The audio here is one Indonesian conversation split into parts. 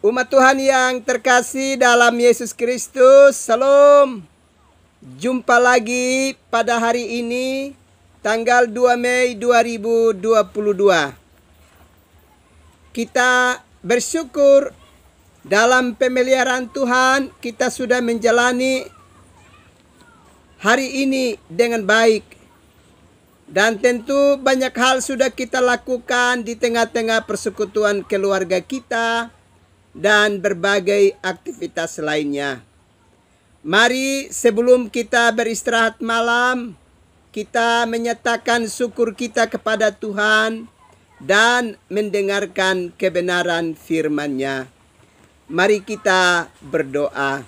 Umat Tuhan yang terkasih dalam Yesus Kristus, Salam. Jumpa lagi pada hari ini, tanggal 2 Mei 2022. Kita bersyukur dalam pemeliharaan Tuhan, kita sudah menjalani hari ini dengan baik. Dan tentu banyak hal sudah kita lakukan di tengah-tengah persekutuan keluarga kita dan berbagai aktivitas lainnya. Mari sebelum kita beristirahat malam, kita menyatakan syukur kita kepada Tuhan dan mendengarkan kebenaran firman-Nya. Mari kita berdoa.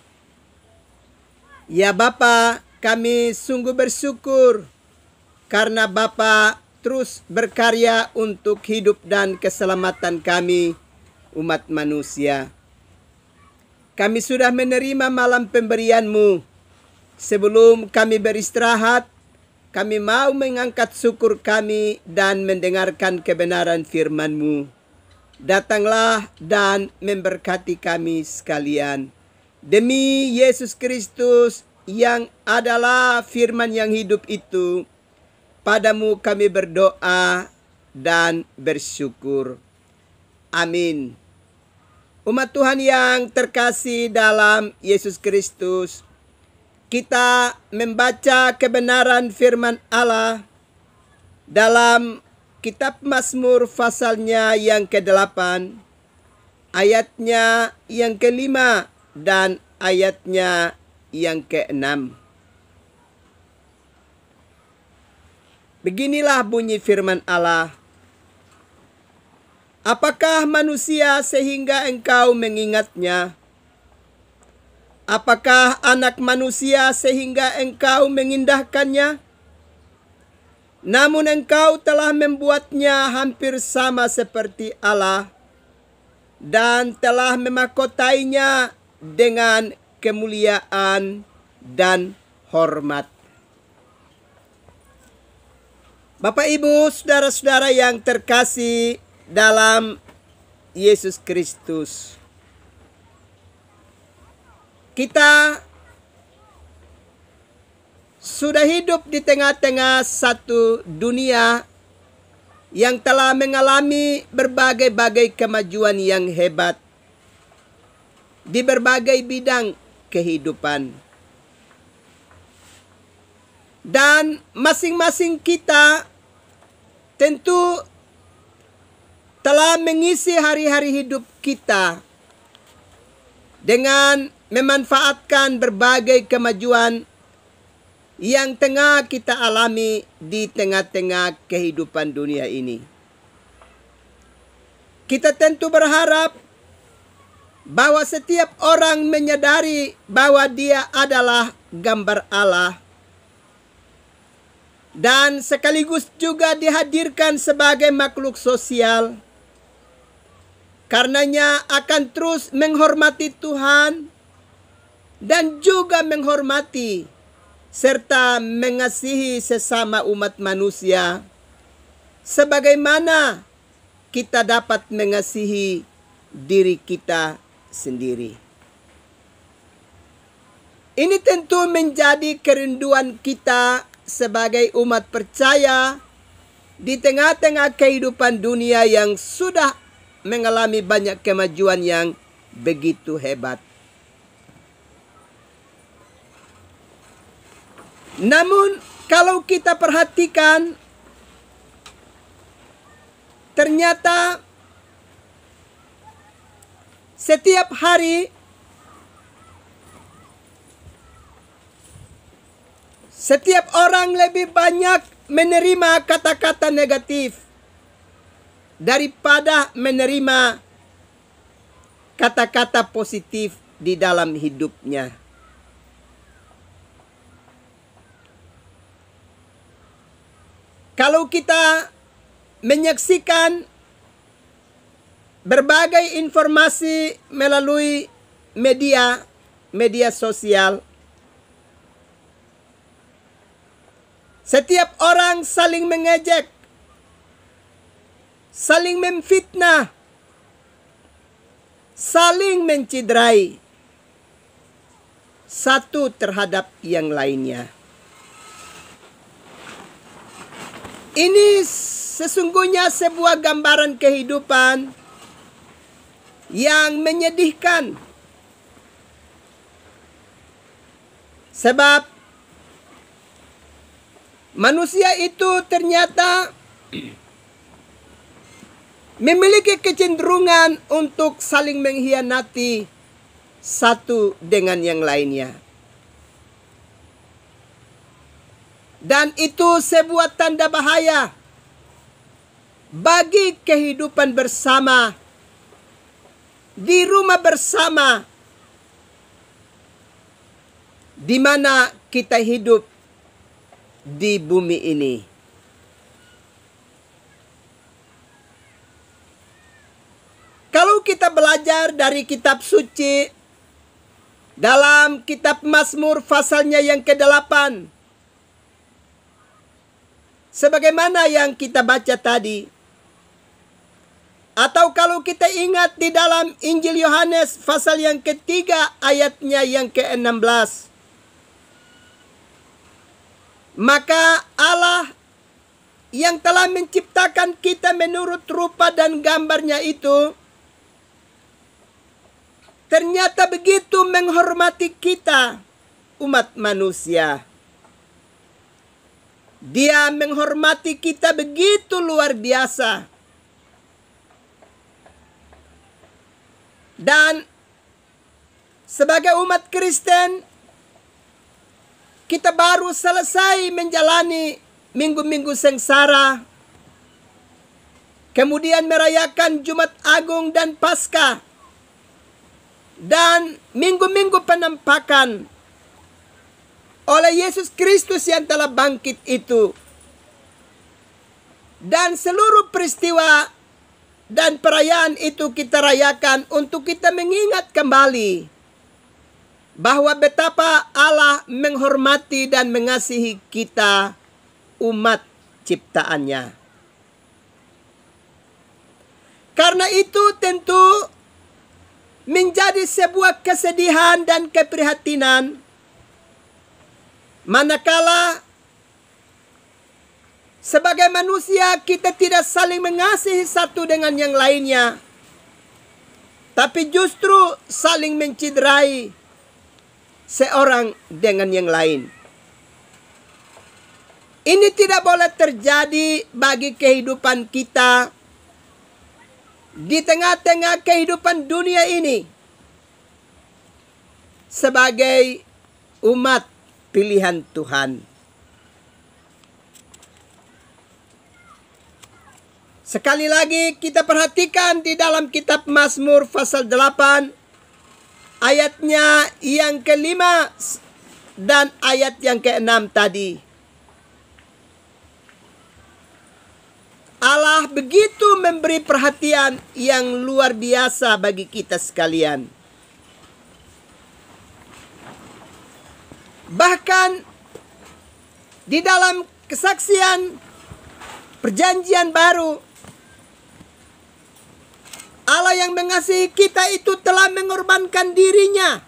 Ya Bapa, kami sungguh bersyukur karena Bapa terus berkarya untuk hidup dan keselamatan kami, umat manusia. Kami sudah menerima malam pemberian-Mu. Sebelum kami beristirahat, kami mau mengangkat syukur kami dan mendengarkan kebenaran firman-Mu. Datanglah dan memberkati kami sekalian. Demi Yesus Kristus yang adalah firman yang hidup itu, padamu kami berdoa dan bersyukur. Amin. Umat Tuhan yang terkasih dalam Yesus Kristus, kita membaca kebenaran firman Allah dalam kitab Mazmur pasalnya yang ke-8, ayatnya yang ke-5 dan ayatnya yang ke-6. Beginilah bunyi firman Allah. Apakah manusia sehingga engkau mengingatnya? Apakah anak manusia sehingga engkau mengindahkannya? Namun engkau telah membuatnya hampir sama seperti Allah dan telah memahkotainya dengan kemuliaan dan hormat. Bapak, Ibu, saudara-saudara yang terkasih dalam Yesus Kristus, kita sudah hidup di tengah-tengah satu dunia yang telah mengalami berbagai-bagai kemajuan yang hebat di berbagai bidang kehidupan. Dan masing-masing kita tentu telah mengisi hari-hari hidup kita dengan memanfaatkan berbagai kemajuan yang tengah kita alami di tengah-tengah kehidupan dunia ini. Kita tentu berharap bahwa setiap orang menyadari bahwa dia adalah gambar Allah dan sekaligus juga dihadirkan sebagai makhluk sosial. Karenanya akan terus menghormati Tuhan dan juga menghormati serta mengasihi sesama umat manusia sebagaimana kita dapat mengasihi diri kita sendiri. Ini tentu menjadi kerinduan kita sebagai umat percaya di tengah-tengah kehidupan dunia yang sudah mengalami banyak kemajuan yang begitu hebat. Namun kalau kita perhatikan, ternyata setiap hari setiap orang lebih banyak menerima kata-kata negatif daripada menerima kata-kata positif di dalam hidupnya. Kalau kita menyaksikan berbagai informasi melalui media sosial, setiap orang saling mengejek, saling memfitnah, saling menciderai satu terhadap yang lainnya. Ini sesungguhnya sebuah gambaran kehidupan yang menyedihkan. Sebab manusia itu ternyata memiliki kecenderungan untuk saling mengkhianati satu dengan yang lainnya. Dan itu sebuah tanda bahaya bagi kehidupan bersama, di rumah bersama, di mana kita hidup di bumi ini. Kalau kita belajar dari kitab suci dalam kitab Mazmur pasalnya yang ke-8, sebagaimana yang kita baca tadi, atau kalau kita ingat di dalam Injil Yohanes pasal yang ketiga ayatnya yang ke-16, maka Allah yang telah menciptakan kita menurut rupa dan gambarnya itu ternyata begitu menghormati kita, umat manusia. Dia menghormati kita begitu luar biasa. Dan sebagai umat Kristen, kita baru selesai menjalani minggu-minggu sengsara, kemudian merayakan Jumat Agung dan Paskah, dan minggu-minggu penampakan oleh Yesus Kristus yang telah bangkit itu. Dan seluruh peristiwa dan perayaan itu kita rayakan untuk kita mengingat kembali bahwa betapa Allah menghormati dan mengasihi kita, umat ciptaannya. Karena itu tentu menjadi sebuah kesedihan dan keprihatinan manakala sebagai manusia kita tidak saling mengasihi satu dengan yang lainnya, tapi justru saling menciderai seorang dengan yang lain. Ini tidak boleh terjadi bagi kehidupan kita di tengah-tengah kehidupan dunia ini sebagai umat pilihan Tuhan. Sekali lagi kita perhatikan di dalam kitab Mazmur pasal 8 ayatnya yang ke-5 dan ayat yang ke-6 tadi. Allah begitu memberi perhatian yang luar biasa bagi kita sekalian. Bahkan di dalam kesaksian perjanjian baru, Allah yang mengasihi kita itu telah mengorbankan dirinya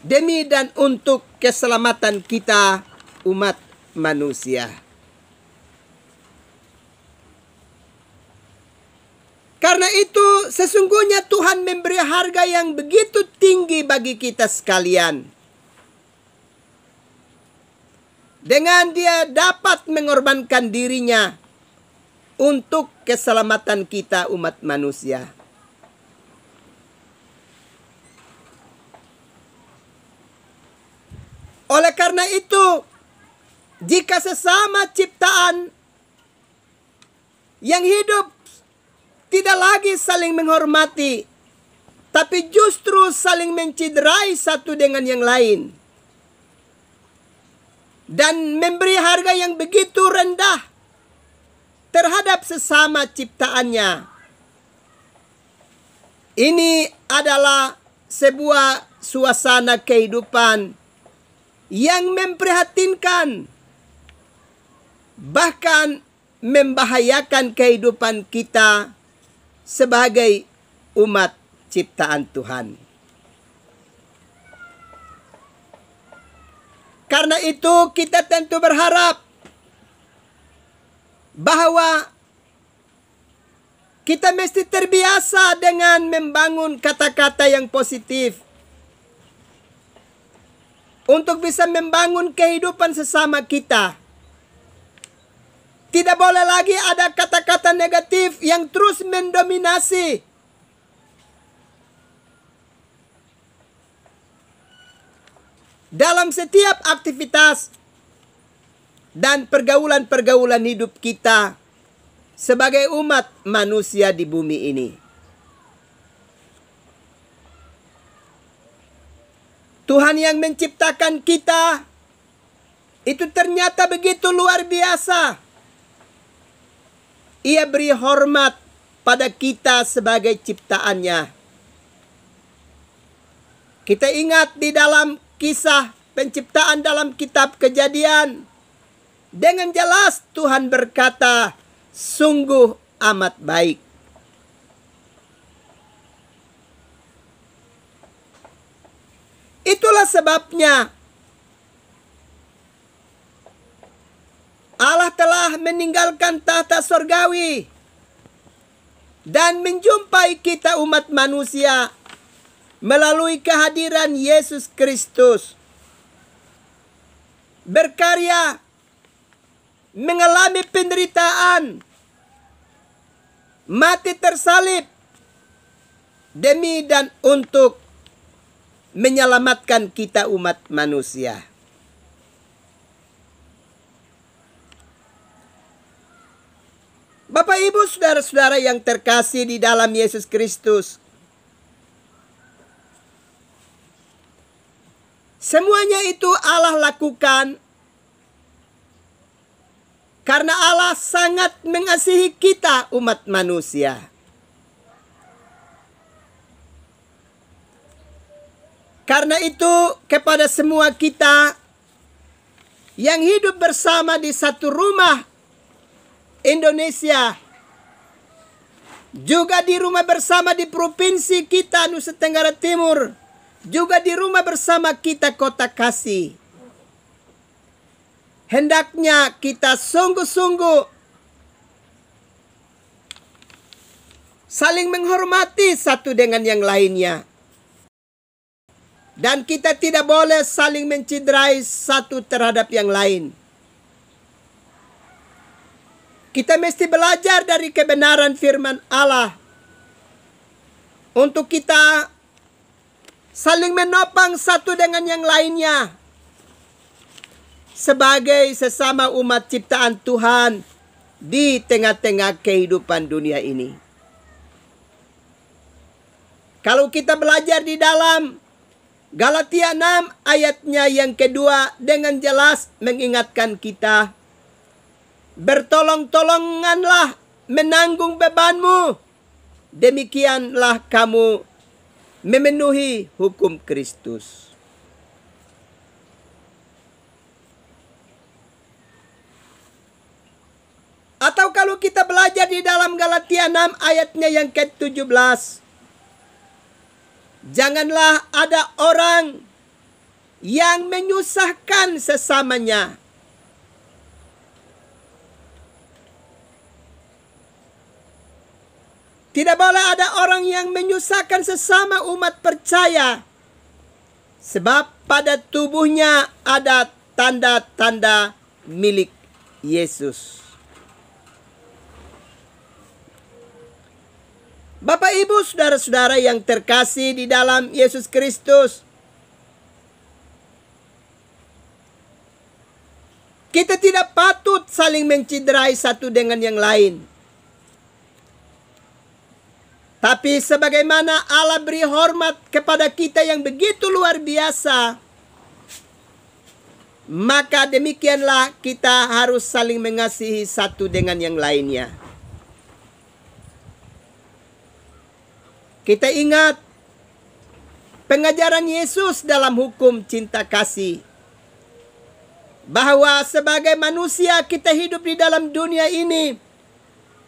demi dan untuk keselamatan kita, umat manusia. Karena itu sesungguhnya Tuhan memberi harga yang begitu tinggi bagi kita sekalian. Dengan Dia dapat mengorbankan dirinya untuk keselamatan kita, umat manusia. Oleh karena itu, jika sesama ciptaan yang hidup tidak lagi saling menghormati, tapi justru saling menciderai satu dengan yang lain, dan memberi harga yang begitu rendah terhadap sesama ciptaannya, ini adalah sebuah suasana kehidupan yang memprihatinkan, bahkan membahayakan kehidupan kita sebagai umat ciptaan Tuhan. Karena itu kita tentu berharap bahwa kita mesti terbiasa dengan membangun kata-kata yang positif untuk bisa membangun kehidupan sesama kita. Tidak boleh lagi ada kata-kata negatif yang terus mendominasi. Dalam setiap aktivitas dan pergaulan-pergaulan hidup kita sebagai umat manusia di bumi ini. Tuhan yang menciptakan kita itu ternyata begitu luar biasa. Ia beri hormat pada kita sebagai ciptaannya. Kita ingat di dalam kisah penciptaan dalam kitab Kejadian. Dengan jelas Tuhan berkata, sungguh amat baik. Itulah sebabnya Allah telah meninggalkan tahta sorgawi dan menjumpai kita umat manusia melalui kehadiran Yesus Kristus. Berkarya, mengalami penderitaan, mati tersalib demi dan untuk menyelamatkan kita umat manusia. Bapak, Ibu, saudara-saudara yang terkasih di dalam Yesus Kristus, semuanya itu Allah lakukan karena Allah sangat mengasihi kita umat manusia. Karena itu kepada semua kita yang hidup bersama di satu rumah Indonesia, juga di rumah bersama di provinsi kita Nusa Tenggara Timur, juga di rumah bersama kita Kota Kasih, hendaknya kita sungguh-sungguh saling menghormati satu dengan yang lainnya. Dan kita tidak boleh saling menciderai satu terhadap yang lain. Kita mesti belajar dari kebenaran firman Allah untuk kita saling menopang satu dengan yang lainnya sebagai sesama umat ciptaan Tuhan di tengah-tengah kehidupan dunia ini. Kalau kita belajar di dalam Galatia 6 ayatnya yang kedua dengan jelas mengingatkan kita, bertolong-tolonganlah menanggung bebanmu, demikianlah kamu memenuhi hukum Kristus. Atau kalau kita belajar di dalam Galatia 6 ayatnya yang ke-17, janganlah ada orang yang menyusahkan sesamanya. Tidak boleh ada orang yang menyusahkan sesama umat percaya. Sebab pada tubuhnya ada tanda-tanda milik Yesus. Bapak, Ibu, saudara-saudara yang terkasih di dalam Yesus Kristus, kita tidak patut saling menciderai satu dengan yang lain. Tapi sebagaimana Allah beri hormat kepada kita yang begitu luar biasa, maka demikianlah kita harus saling mengasihi satu dengan yang lainnya. Kita ingat pengajaran Yesus dalam hukum cinta kasih, bahwa sebagai manusia kita hidup di dalam dunia ini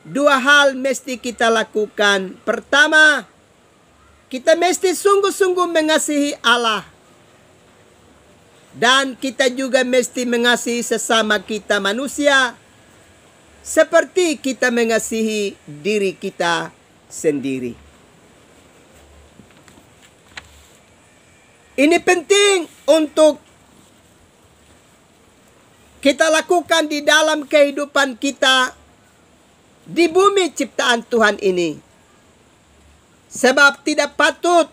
dua hal mesti kita lakukan. Pertama, kita mesti sungguh-sungguh mengasihi Allah. Dan kita juga mesti mengasihi sesama kita manusia seperti kita mengasihi diri kita sendiri. Ini penting untuk kita lakukan di dalam kehidupan kita di bumi ciptaan Tuhan ini. Sebab tidak patut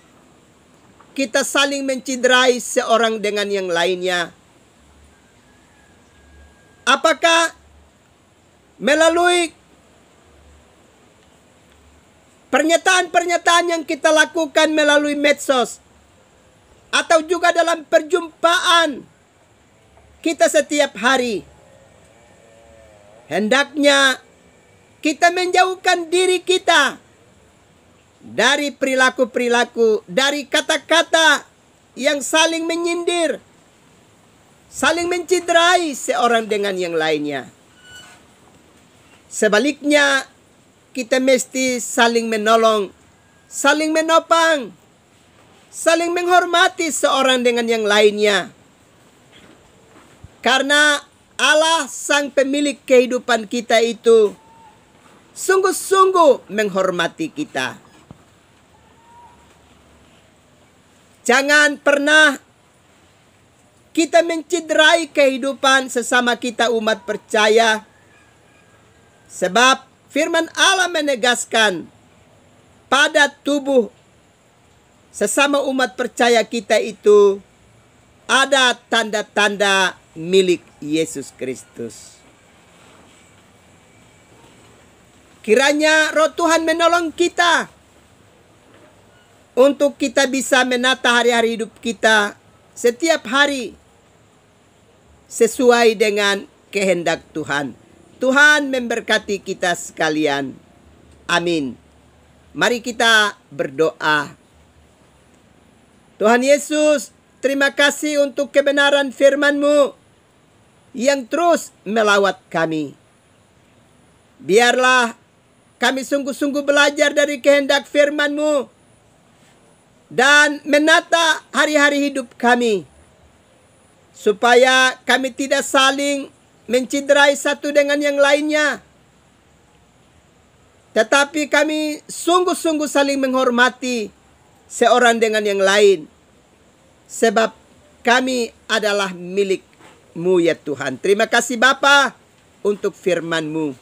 kita saling menciderai seorang dengan yang lainnya. Apakah melalui pernyataan-pernyataan yang kita lakukan melalui medsos, atau juga dalam perjumpaan kita setiap hari, hendaknya kita menjauhkan diri kita dari perilaku-perilaku, dari kata-kata yang saling menyindir, saling menciderai seorang dengan yang lainnya. Sebaliknya, kita mesti saling menolong, saling menopang, saling menghormati seorang dengan yang lainnya. Karena Allah sang pemilik kehidupan kita itu sungguh-sungguh menghormati kita. Jangan pernah kita menciderai kehidupan sesama kita umat percaya. Sebab firman Allah menegaskan pada tubuh sesama umat percaya kita itu ada tanda-tanda milik Yesus Kristus. Kiranya Roh Tuhan menolong kita untuk kita bisa menata hari-hari hidup kita setiap hari sesuai dengan kehendak Tuhan. Tuhan memberkati kita sekalian. Amin. Mari kita berdoa. Tuhan Yesus, terima kasih untuk kebenaran firman-Mu yang terus melawat kami. Biarlah kami sungguh-sungguh belajar dari kehendak firman-Mu dan menata hari-hari hidup kami, supaya kami tidak saling menciderai satu dengan yang lainnya, tetapi kami sungguh-sungguh saling menghormati seorang dengan yang lain, sebab kami adalah milik-Mu ya Tuhan. Terima kasih Bapa untuk firman-Mu.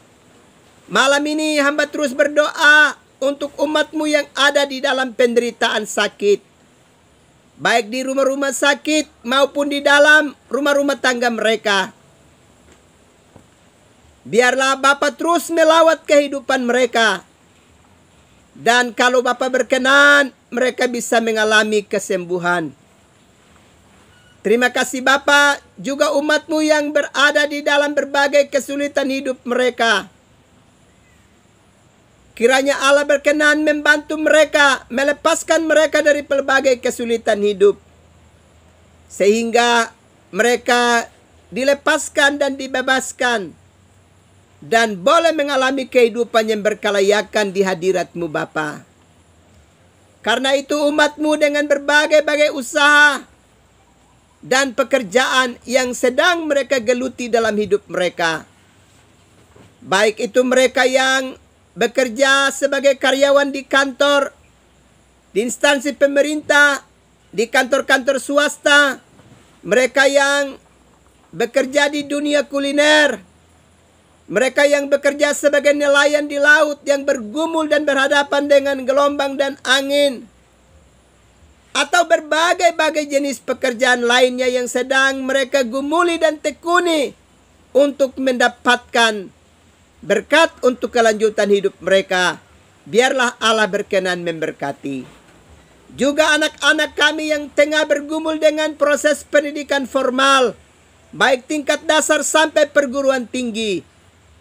Malam ini hamba terus berdoa untuk umat-Mu yang ada di dalam penderitaan sakit, baik di rumah-rumah sakit maupun di dalam rumah-rumah tangga mereka. Biarlah Bapa terus melawat kehidupan mereka, dan kalau Bapa berkenan, mereka bisa mengalami kesembuhan. Terima kasih Bapa, juga umat-Mu yang berada di dalam berbagai kesulitan hidup mereka. Kiranya Allah berkenan membantu mereka, melepaskan mereka dari pelbagai kesulitan hidup, sehingga mereka dilepaskan dan dibebaskan, dan boleh mengalami kehidupan yang berkelayakan di hadirat-Mu Bapa. Karena itu umat-Mu dengan berbagai-bagai usaha dan pekerjaan yang sedang mereka geluti dalam hidup mereka, baik itu mereka yang bekerja sebagai karyawan di kantor, di instansi pemerintah, di kantor-kantor swasta, mereka yang bekerja di dunia kuliner, mereka yang bekerja sebagai nelayan di laut yang bergumul dan berhadapan dengan gelombang dan angin, atau berbagai-bagai jenis pekerjaan lainnya yang sedang mereka gumuli dan tekuni untuk mendapatkan berkat untuk kelanjutan hidup mereka. Biarlah Allah berkenan memberkati. Juga anak-anak kami yang tengah bergumul dengan proses pendidikan formal, baik tingkat dasar sampai perguruan tinggi.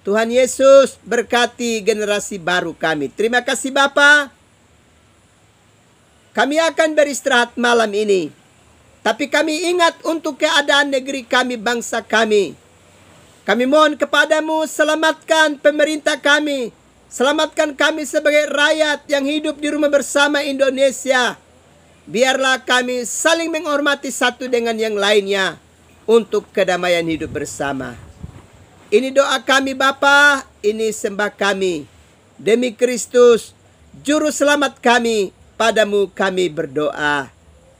Tuhan Yesus berkati generasi baru kami. Terima kasih Bapa. Kami akan beristirahat malam ini, tapi kami ingat untuk keadaan negeri kami, bangsa kami. Kami mohon kepadamu, selamatkan pemerintah kami, Selamatkan kami sebagai rakyat yang hidup di rumah bersama Indonesia. Biarlah kami saling menghormati satu dengan yang lainnya untuk kedamaian hidup bersama. Ini doa kami Bapa, ini sembah kami. Demi Kristus, Juru Selamat kami, padamu kami berdoa.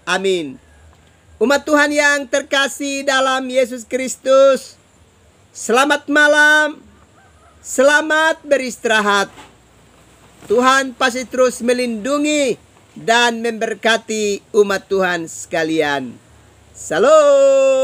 Amin. Umat Tuhan yang terkasih dalam Yesus Kristus, selamat malam, selamat beristirahat. Tuhan pasti terus melindungi dan memberkati umat Tuhan sekalian. Salam.